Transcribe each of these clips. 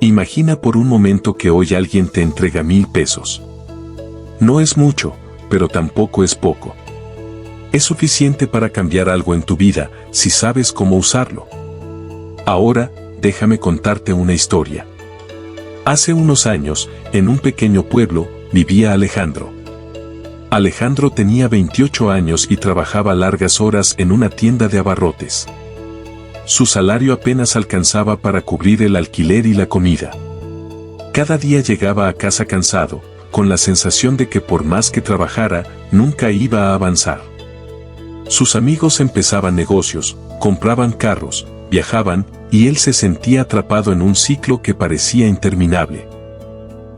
Imagina por un momento que hoy alguien te entrega 1000 pesos. No es mucho, pero tampoco es poco. Es suficiente para cambiar algo en tu vida, si sabes cómo usarlo. Ahora, déjame contarte una historia. Hace unos años, en un pequeño pueblo, vivía Alejandro. Alejandro tenía 28 años y trabajaba largas horas en una tienda de abarrotes. Su salario apenas alcanzaba para cubrir el alquiler y la comida. Cada día llegaba a casa cansado, con la sensación de que por más que trabajara, nunca iba a avanzar. Sus amigos empezaban negocios, compraban carros, viajaban, y él se sentía atrapado en un ciclo que parecía interminable.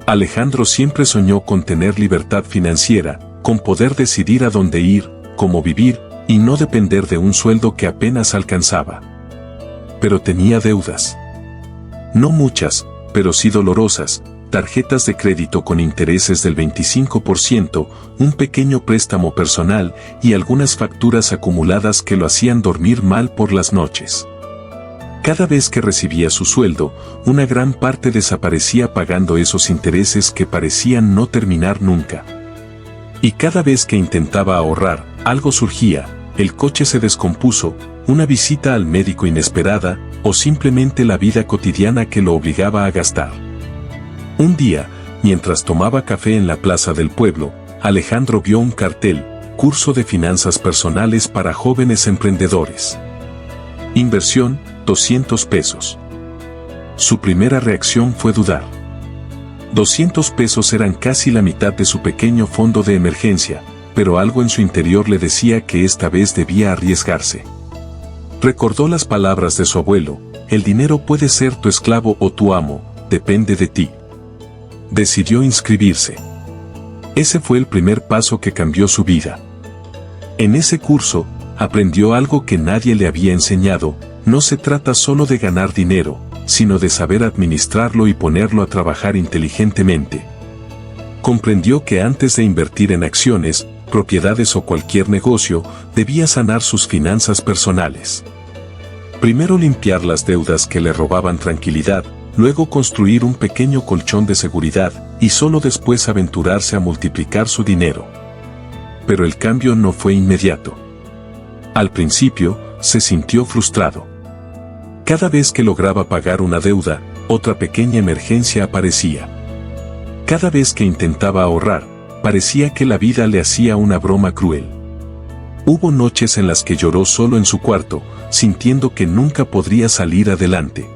Alejandro siempre soñó con tener libertad financiera, con poder decidir a dónde ir, cómo vivir, y no depender de un sueldo que apenas alcanzaba. Pero tenía deudas. No muchas, pero sí dolorosas: tarjetas de crédito con intereses del 25%, un pequeño préstamo personal y algunas facturas acumuladas que lo hacían dormir mal por las noches. Cada vez que recibía su sueldo, una gran parte desaparecía pagando esos intereses que parecían no terminar nunca. Y cada vez que intentaba ahorrar, algo surgía: el coche se descompuso, una visita al médico inesperada, o simplemente la vida cotidiana que lo obligaba a gastar. Un día, mientras tomaba café en la plaza del pueblo, Alejandro vio un cartel: curso de finanzas personales para jóvenes emprendedores. Inversión, 200 pesos. Su primera reacción fue dudar. 200 pesos eran casi la mitad de su pequeño fondo de emergencia, pero algo en su interior le decía que esta vez debía arriesgarse. Recordó las palabras de su abuelo: el dinero puede ser tu esclavo o tu amo, depende de ti. Decidió inscribirse. Ese fue el primer paso que cambió su vida. En ese curso, aprendió algo que nadie le había enseñado: no se trata solo de ganar dinero, sino de saber administrarlo y ponerlo a trabajar inteligentemente. Comprendió que antes de invertir en acciones, propiedades o cualquier negocio, debía sanar sus finanzas personales. Primero limpiar las deudas que le robaban tranquilidad, luego construir un pequeño colchón de seguridad, y solo después aventurarse a multiplicar su dinero. Pero el cambio no fue inmediato. Al principio, se sintió frustrado. Cada vez que lograba pagar una deuda, otra pequeña emergencia aparecía. Cada vez que intentaba ahorrar, parecía que la vida le hacía una broma cruel. Hubo noches en las que lloró solo en su cuarto, sintiendo que nunca podría salir adelante.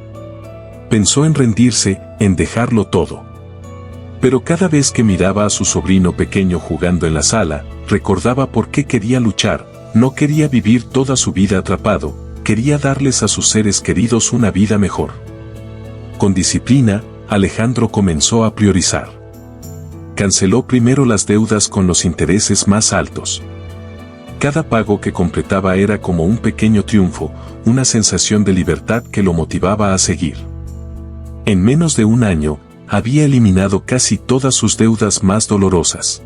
Pensó en rendirse, en dejarlo todo. Pero cada vez que miraba a su sobrino pequeño jugando en la sala, recordaba por qué quería luchar: no quería vivir toda su vida atrapado, quería darles a sus seres queridos una vida mejor. Con disciplina, Alejandro comenzó a priorizar. Canceló primero las deudas con los intereses más altos. Cada pago que completaba era como un pequeño triunfo, una sensación de libertad que lo motivaba a seguir. En menos de un año, había eliminado casi todas sus deudas más dolorosas.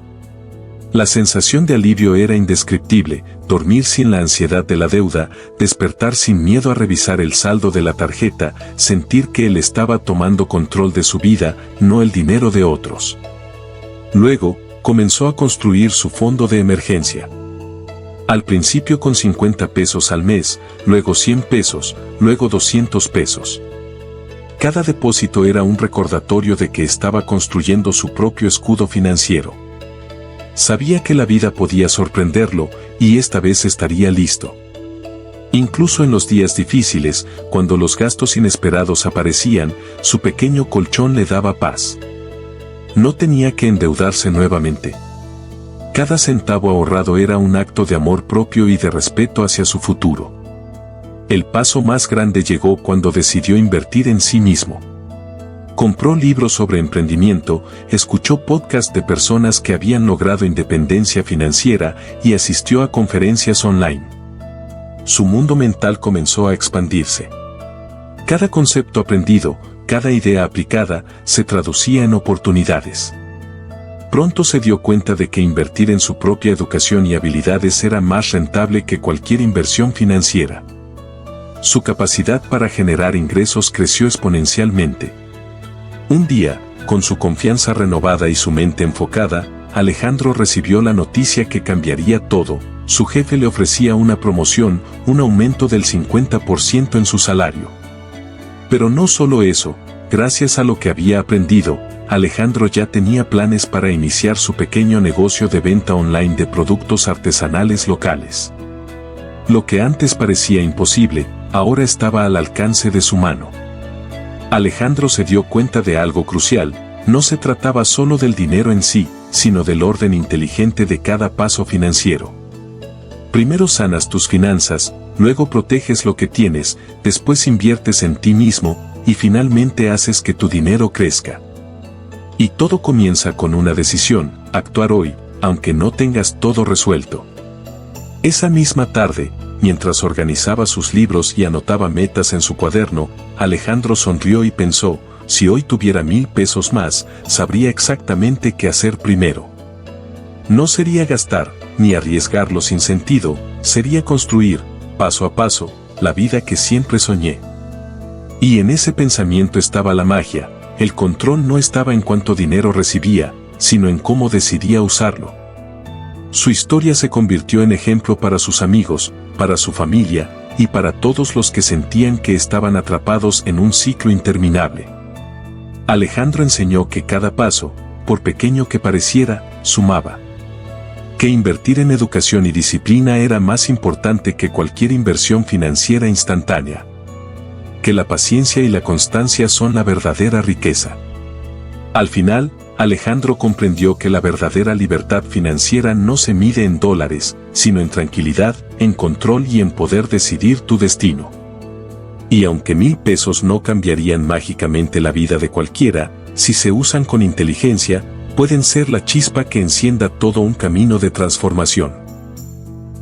La sensación de alivio era indescriptible: dormir sin la ansiedad de la deuda, despertar sin miedo a revisar el saldo de la tarjeta, sentir que él estaba tomando control de su vida, no el dinero de otros. Luego, comenzó a construir su fondo de emergencia. Al principio con 50 pesos al mes, luego 100 pesos, luego 200 pesos. Cada depósito era un recordatorio de que estaba construyendo su propio escudo financiero. Sabía que la vida podía sorprenderlo, y esta vez estaría listo. Incluso en los días difíciles, cuando los gastos inesperados aparecían, su pequeño colchón le daba paz. No tenía que endeudarse nuevamente. Cada centavo ahorrado era un acto de amor propio y de respeto hacia su futuro. El paso más grande llegó cuando decidió invertir en sí mismo. Compró libros sobre emprendimiento, escuchó podcasts de personas que habían logrado independencia financiera y asistió a conferencias online. Su mundo mental comenzó a expandirse. Cada concepto aprendido, cada idea aplicada, se traducía en oportunidades. Pronto se dio cuenta de que invertir en su propia educación y habilidades era más rentable que cualquier inversión financiera. Su capacidad para generar ingresos creció exponencialmente. Un día, con su confianza renovada y su mente enfocada, Alejandro recibió la noticia que cambiaría todo. Su jefe le ofrecía una promoción, un aumento del 50% en su salario. Pero no solo eso, gracias a lo que había aprendido, Alejandro ya tenía planes para iniciar su pequeño negocio de venta online de productos artesanales locales. Lo que antes parecía imposible, ahora estaba al alcance de su mano. Alejandro se dio cuenta de algo crucial: no se trataba solo del dinero en sí, sino del orden inteligente de cada paso financiero. Primero sanas tus finanzas, luego proteges lo que tienes, después inviertes en ti mismo, y finalmente haces que tu dinero crezca. Y todo comienza con una decisión: actuar hoy, aunque no tengas todo resuelto. Esa misma tarde, mientras organizaba sus libros y anotaba metas en su cuaderno, Alejandro sonrió y pensó: si hoy tuviera 1,000 pesos más, sabría exactamente qué hacer primero. No sería gastar, ni arriesgarlo sin sentido, sería construir, paso a paso, la vida que siempre soñé. Y en ese pensamiento estaba la magia: el control no estaba en cuánto dinero recibía, sino en cómo decidía usarlo. Su historia se convirtió en ejemplo para sus amigos, para su familia, y para todos los que sentían que estaban atrapados en un ciclo interminable. Alejandro enseñó que cada paso, por pequeño que pareciera, sumaba. Que invertir en educación y disciplina era más importante que cualquier inversión financiera instantánea. Que la paciencia y la constancia son la verdadera riqueza. Al final, Alejandro comprendió que la verdadera libertad financiera no se mide en dólares, sino en tranquilidad, en control y en poder decidir tu destino. Y aunque 1,000 pesos no cambiarían mágicamente la vida de cualquiera, si se usan con inteligencia, pueden ser la chispa que encienda todo un camino de transformación.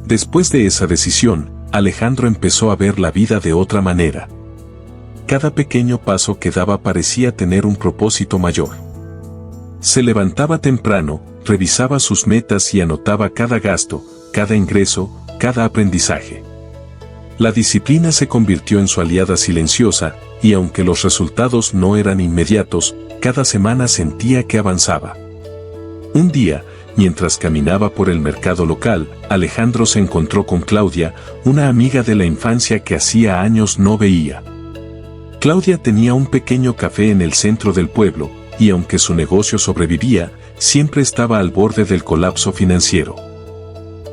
Después de esa decisión, Alejandro empezó a ver la vida de otra manera. Cada pequeño paso que daba parecía tener un propósito mayor. Se levantaba temprano, revisaba sus metas y anotaba cada gasto, cada ingreso, cada aprendizaje. La disciplina se convirtió en su aliada silenciosa, y aunque los resultados no eran inmediatos, cada semana sentía que avanzaba. Un día, mientras caminaba por el mercado local, Alejandro se encontró con Claudia, una amiga de la infancia que hacía años no veía. Claudia tenía un pequeño café en el centro del pueblo, y aunque su negocio sobrevivía, siempre estaba al borde del colapso financiero.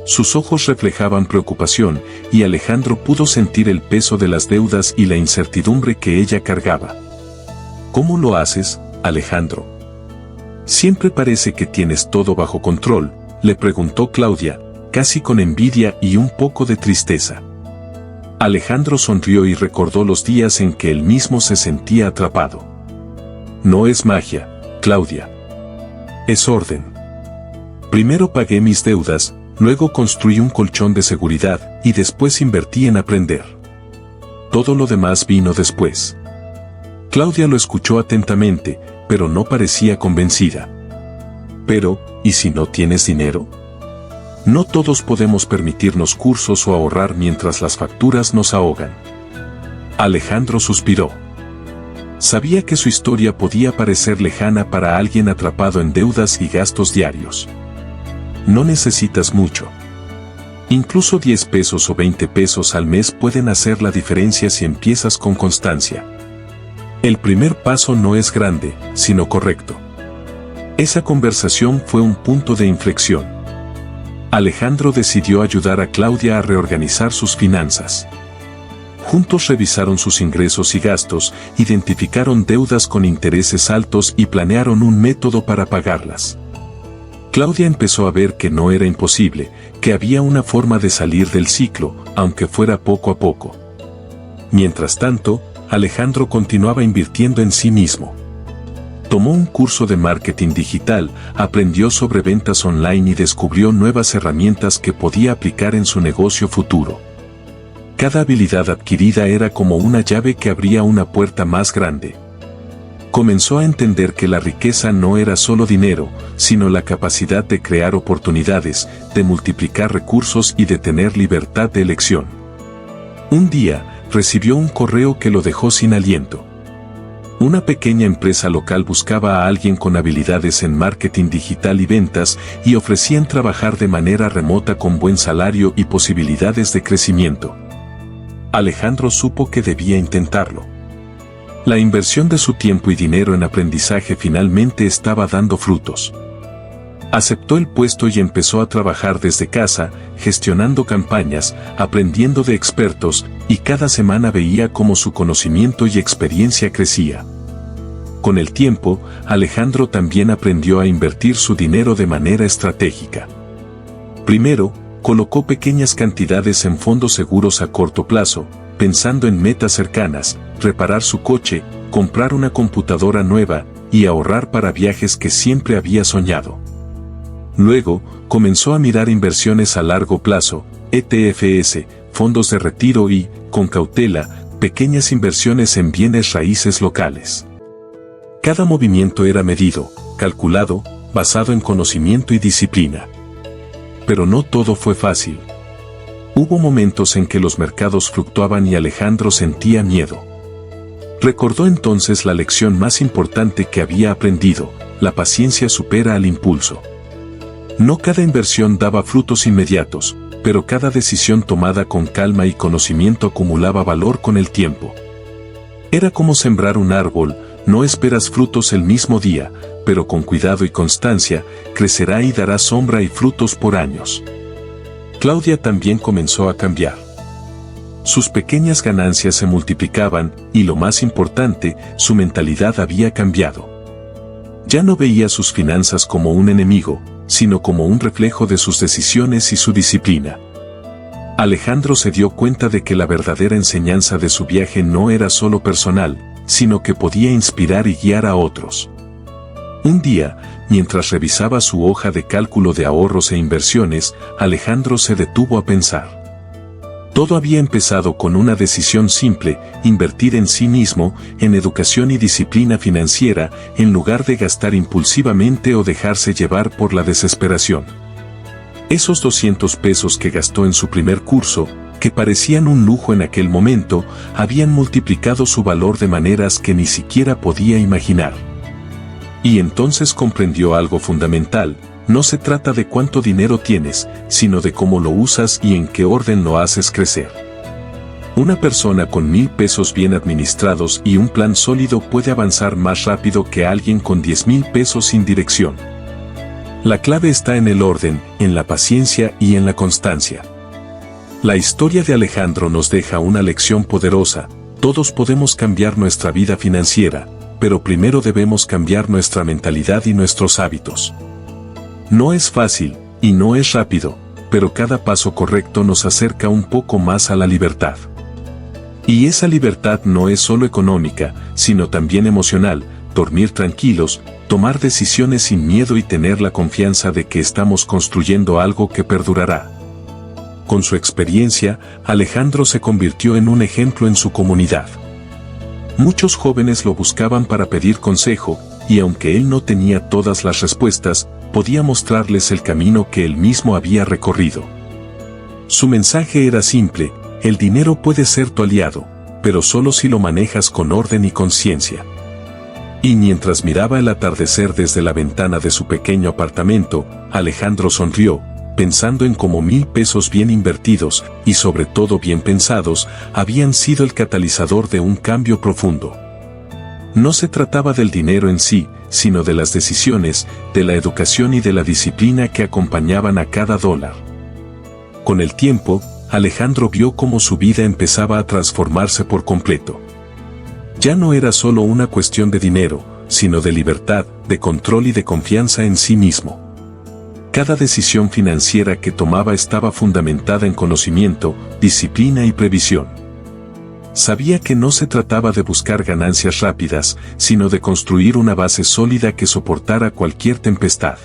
Sus ojos reflejaban preocupación, y Alejandro pudo sentir el peso de las deudas y la incertidumbre que ella cargaba. ¿Cómo lo haces, Alejandro? Siempre parece que tienes todo bajo control, le preguntó Claudia, casi con envidia y un poco de tristeza. Alejandro sonrió y recordó los días en que él mismo se sentía atrapado. No es magia, Claudia. Es orden. Primero pagué mis deudas, luego construí un colchón de seguridad y después invertí en aprender. Todo lo demás vino después. Claudia lo escuchó atentamente, pero no parecía convencida. Pero, ¿y si no tienes dinero? No todos podemos permitirnos cursos o ahorrar mientras las facturas nos ahogan. Alejandro suspiró. Sabía que su historia podía parecer lejana para alguien atrapado en deudas y gastos diarios. No necesitas mucho. Incluso 10 pesos o 20 pesos al mes pueden hacer la diferencia si empiezas con constancia. El primer paso no es grande, sino correcto. Esa conversación fue un punto de inflexión. Alejandro decidió ayudar a Claudia a reorganizar sus finanzas. Juntos revisaron sus ingresos y gastos, identificaron deudas con intereses altos y planearon un método para pagarlas. Claudia empezó a ver que no era imposible, que había una forma de salir del ciclo, aunque fuera poco a poco. Mientras tanto, Alejandro continuaba invirtiendo en sí mismo. Tomó un curso de marketing digital, aprendió sobre ventas online y descubrió nuevas herramientas que podía aplicar en su negocio futuro. Cada habilidad adquirida era como una llave que abría una puerta más grande. Comenzó a entender que la riqueza no era solo dinero, sino la capacidad de crear oportunidades, de multiplicar recursos y de tener libertad de elección. Un día, recibió un correo que lo dejó sin aliento. Una pequeña empresa local buscaba a alguien con habilidades en marketing digital y ventas y ofrecían trabajar de manera remota con buen salario y posibilidades de crecimiento. Alejandro supo que debía intentarlo. La inversión de su tiempo y dinero en aprendizaje finalmente estaba dando frutos. Aceptó el puesto y empezó a trabajar desde casa, gestionando campañas, aprendiendo de expertos, y cada semana veía cómo su conocimiento y experiencia crecía. Con el tiempo, Alejandro también aprendió a invertir su dinero de manera estratégica. Primero, colocó pequeñas cantidades en fondos seguros a corto plazo, pensando en metas cercanas, reparar su coche, comprar una computadora nueva y ahorrar para viajes que siempre había soñado. Luego, comenzó a mirar inversiones a largo plazo, ETFs, fondos de retiro y, con cautela, pequeñas inversiones en bienes raíces locales. Cada movimiento era medido, calculado, basado en conocimiento y disciplina. Pero no todo fue fácil. Hubo momentos en que los mercados fluctuaban y Alejandro sentía miedo. Recordó entonces la lección más importante que había aprendido: la paciencia supera al impulso. No cada inversión daba frutos inmediatos, pero cada decisión tomada con calma y conocimiento acumulaba valor con el tiempo. Era como sembrar un árbol: no esperas frutos el mismo día, pero con cuidado y constancia, crecerá y dará sombra y frutos por años. Claudia también comenzó a cambiar. Sus pequeñas ganancias se multiplicaban, y lo más importante, su mentalidad había cambiado. Ya no veía sus finanzas como un enemigo, sino como un reflejo de sus decisiones y su disciplina. Alejandro se dio cuenta de que la verdadera enseñanza de su viaje no era solo personal, sino que podía inspirar y guiar a otros. Un día, mientras revisaba su hoja de cálculo de ahorros e inversiones, Alejandro se detuvo a pensar. Todo había empezado con una decisión simple: invertir en sí mismo, en educación y disciplina financiera, en lugar de gastar impulsivamente o dejarse llevar por la desesperación. Esos 200 pesos que gastó en su primer curso, que parecían un lujo en aquel momento, habían multiplicado su valor de maneras que ni siquiera podía imaginar. Y entonces comprendió algo fundamental: no se trata de cuánto dinero tienes, sino de cómo lo usas y en qué orden lo haces crecer. Una persona con 1,000 pesos bien administrados y un plan sólido puede avanzar más rápido que alguien con 10,000 pesos sin dirección. La clave está en el orden, en la paciencia y en la constancia. La historia de Alejandro nos deja una lección poderosa: todos podemos cambiar nuestra vida financiera, pero primero debemos cambiar nuestra mentalidad y nuestros hábitos. No es fácil, y no es rápido, pero cada paso correcto nos acerca un poco más a la libertad. Y esa libertad no es solo económica, sino también emocional: dormir tranquilos, tomar decisiones sin miedo y tener la confianza de que estamos construyendo algo que perdurará. Con su experiencia, Alejandro se convirtió en un ejemplo en su comunidad. Muchos jóvenes lo buscaban para pedir consejo, y aunque él no tenía todas las respuestas, podía mostrarles el camino que él mismo había recorrido. Su mensaje era simple: el dinero puede ser tu aliado, pero solo si lo manejas con orden y conciencia. Y mientras miraba el atardecer desde la ventana de su pequeño apartamento, Alejandro sonrió, pensando en cómo 1,000 pesos bien invertidos, y sobre todo bien pensados, habían sido el catalizador de un cambio profundo. No se trataba del dinero en sí, sino de las decisiones, de la educación y de la disciplina que acompañaban a cada dólar. Con el tiempo, Alejandro vio cómo su vida empezaba a transformarse por completo. Ya no era solo una cuestión de dinero, sino de libertad, de control y de confianza en sí mismo. Cada decisión financiera que tomaba estaba fundamentada en conocimiento, disciplina y previsión. Sabía que no se trataba de buscar ganancias rápidas, sino de construir una base sólida que soportara cualquier tempestad.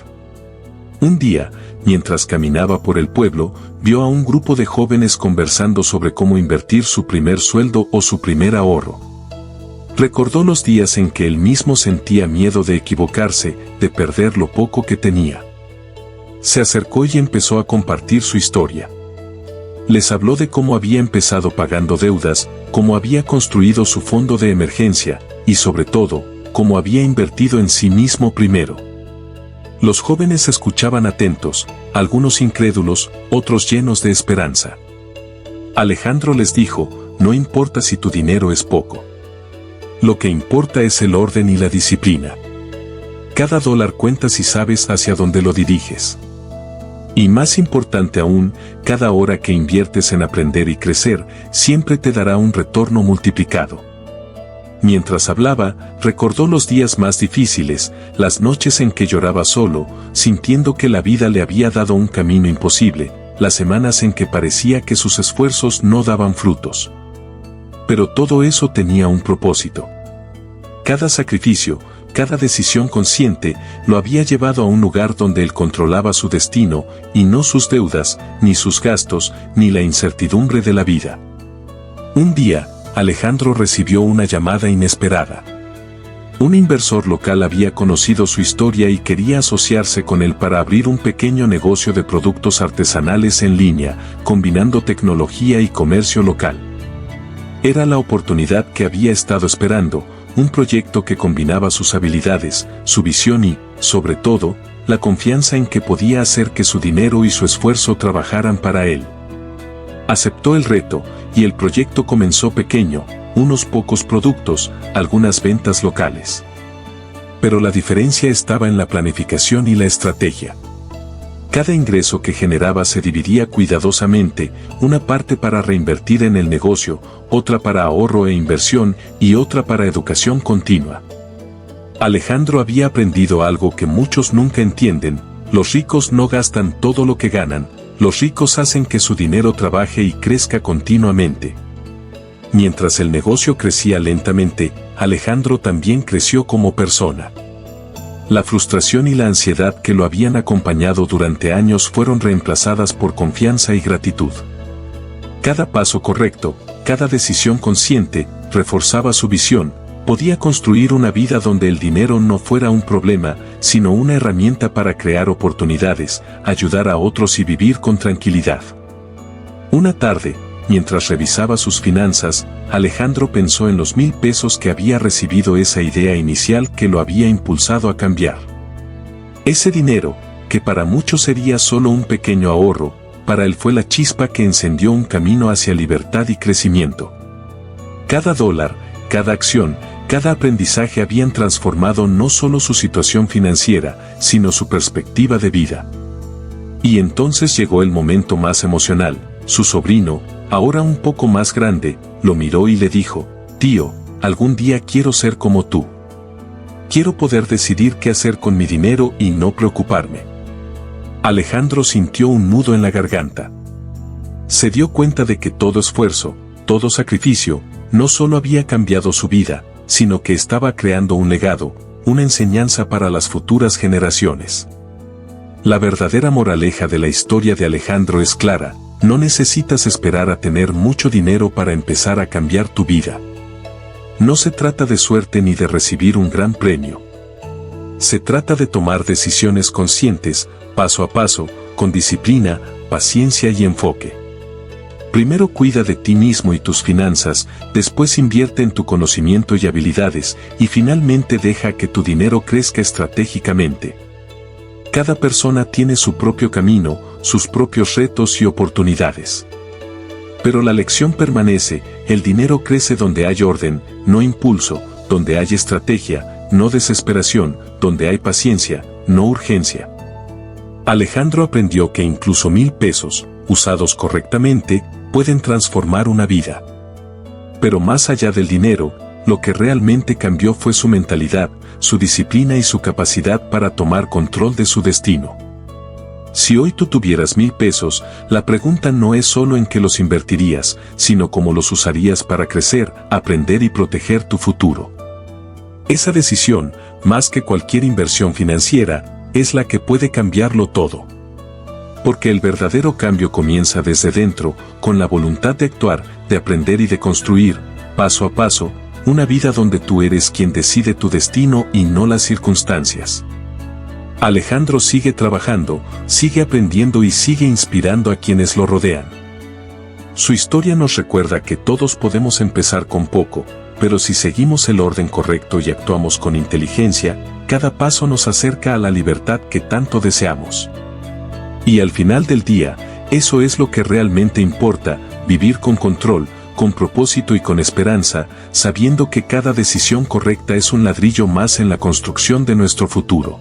Un día, mientras caminaba por el pueblo, vio a un grupo de jóvenes conversando sobre cómo invertir su primer sueldo o su primer ahorro. Recordó los días en que él mismo sentía miedo de equivocarse, de perder lo poco que tenía. Se acercó y empezó a compartir su historia. Les habló de cómo había empezado pagando deudas, cómo había construido su fondo de emergencia, y sobre todo, cómo había invertido en sí mismo primero. Los jóvenes escuchaban atentos, algunos incrédulos, otros llenos de esperanza. Alejandro les dijo, no importa si tu dinero es poco. Lo que importa es el orden y la disciplina. Cada dólar cuenta si sabes hacia dónde lo diriges. Y más importante aún, cada hora que inviertes en aprender y crecer, siempre te dará un retorno multiplicado. Mientras hablaba, recordó los días más difíciles, las noches en que lloraba solo, sintiendo que la vida le había dado un camino imposible, las semanas en que parecía que sus esfuerzos no daban frutos. Pero todo eso tenía un propósito. Cada sacrificio, cada decisión consciente, lo había llevado a un lugar donde él controlaba su destino, y no sus deudas, ni sus gastos, ni la incertidumbre de la vida. Un día, Alejandro recibió una llamada inesperada. Un inversor local había conocido su historia y quería asociarse con él para abrir un pequeño negocio de productos artesanales en línea, combinando tecnología y comercio local. Era la oportunidad que había estado esperando, un proyecto que combinaba sus habilidades, su visión y, sobre todo, la confianza en que podía hacer que su dinero y su esfuerzo trabajaran para él. Aceptó el reto, y el proyecto comenzó pequeño, unos pocos productos, algunas ventas locales. Pero la diferencia estaba en la planificación y la estrategia. Cada ingreso que generaba se dividía cuidadosamente, una parte para reinvertir en el negocio, otra para ahorro e inversión y otra para educación continua. Alejandro había aprendido algo que muchos nunca entienden: los ricos no gastan todo lo que ganan, los ricos hacen que su dinero trabaje y crezca continuamente. Mientras el negocio crecía lentamente, Alejandro también creció como persona. La frustración y la ansiedad que lo habían acompañado durante años fueron reemplazadas por confianza y gratitud. Cada paso correcto, cada decisión consciente, reforzaba su visión. Podía construir una vida donde el dinero no fuera un problema, sino una herramienta para crear oportunidades, ayudar a otros y vivir con tranquilidad. Una tarde, mientras revisaba sus finanzas, Alejandro pensó en los 1,000 pesos que había recibido, esa idea inicial que lo había impulsado a cambiar. Ese dinero, que para muchos sería solo un pequeño ahorro, para él fue la chispa que encendió un camino hacia libertad y crecimiento. Cada dólar, cada acción, cada aprendizaje habían transformado no solo su situación financiera, sino su perspectiva de vida. Y entonces llegó el momento más emocional. Su sobrino, ahora un poco más grande, lo miró y le dijo: «Tío, algún día quiero ser como tú. Quiero poder decidir qué hacer con mi dinero y no preocuparme». Alejandro sintió un nudo en la garganta. Se dio cuenta de que todo esfuerzo, todo sacrificio, no solo había cambiado su vida, sino que estaba creando un legado, una enseñanza para las futuras generaciones. La verdadera moraleja de la historia de Alejandro es clara: no necesitas esperar a tener mucho dinero para empezar a cambiar tu vida. No se trata de suerte ni de recibir un gran premio. Se trata de tomar decisiones conscientes, paso a paso, con disciplina, paciencia y enfoque. Primero cuida de ti mismo y tus finanzas, después invierte en tu conocimiento y habilidades, y finalmente deja que tu dinero crezca estratégicamente. Cada persona tiene su propio camino, sus propios retos y oportunidades. Pero la lección permanece: el dinero crece donde hay orden, no impulso, donde hay estrategia, no desesperación, donde hay paciencia, no urgencia. Alejandro aprendió que incluso 1,000 pesos, usados correctamente, pueden transformar una vida. Pero más allá del dinero, lo que realmente cambió fue su mentalidad, su disciplina y su capacidad para tomar control de su destino. Si hoy tú tuvieras 1,000 pesos, la pregunta no es solo en qué los invertirías, sino cómo los usarías para crecer, aprender y proteger tu futuro. Esa decisión, más que cualquier inversión financiera, es la que puede cambiarlo todo. Porque el verdadero cambio comienza desde dentro, con la voluntad de actuar, de aprender y de construir, paso a paso, una vida donde tú eres quien decide tu destino y no las circunstancias. Alejandro sigue trabajando, sigue aprendiendo y sigue inspirando a quienes lo rodean. Su historia nos recuerda que todos podemos empezar con poco, pero si seguimos el orden correcto y actuamos con inteligencia, cada paso nos acerca a la libertad que tanto deseamos. Y al final del día, eso es lo que realmente importa, vivir con control, con propósito y con esperanza, sabiendo que cada decisión correcta es un ladrillo más en la construcción de nuestro futuro.